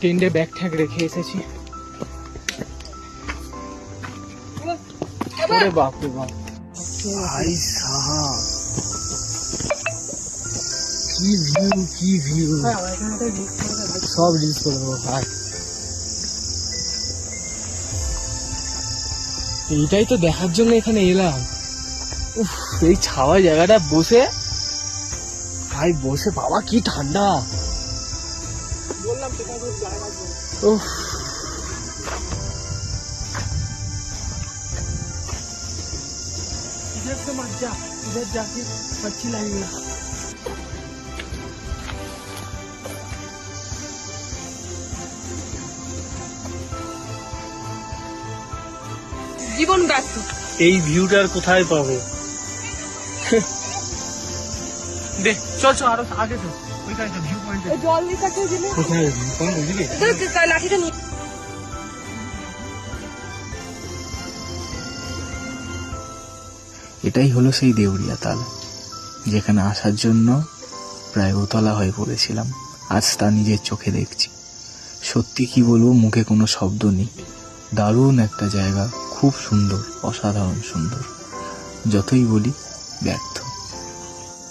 টেন্ডে bag ঠ্যাগ রেখে এসেছি। ওরে বাপ রে বাপ, ভাই সাহাব কি ভিউ, কি ভিউ! সব রিলস করে দেবো ভাই। এইটাই তো দেখার জন্য এখানে এলাম। উফ, এই ছাওয়া জায়গাটা বসে ভাই, বসে বাবা কি ঠান্ডা। বললাম উফ, इधर से मत जा, इधर जाके अच्छी लगेगी। জীবন ব্যস্ত, এই ভিউটার কোথায় পাবো? দে চল চল, আরো আগে চল, ওইখানে ভিউ পয়েন্ট। জল নিতে দিলে কোথায় ভিউ পয়েন্ট? ওইদিকে লাঠিটা নিয়ে। এটাই হলো সেই দেউরিয়া তাল, যেখানে আসার জন্য প্রায় উতলা হয়ে পড়েছিলাম। আজ তা নিজের চোখে দেখছি। সত্যি কি বলবো, মুখে কোনো শব্দ নেই। দারুণ একটা জায়গা, খুব সুন্দর, অসাধারণ সুন্দর। যতই বলি ব্যর্থ।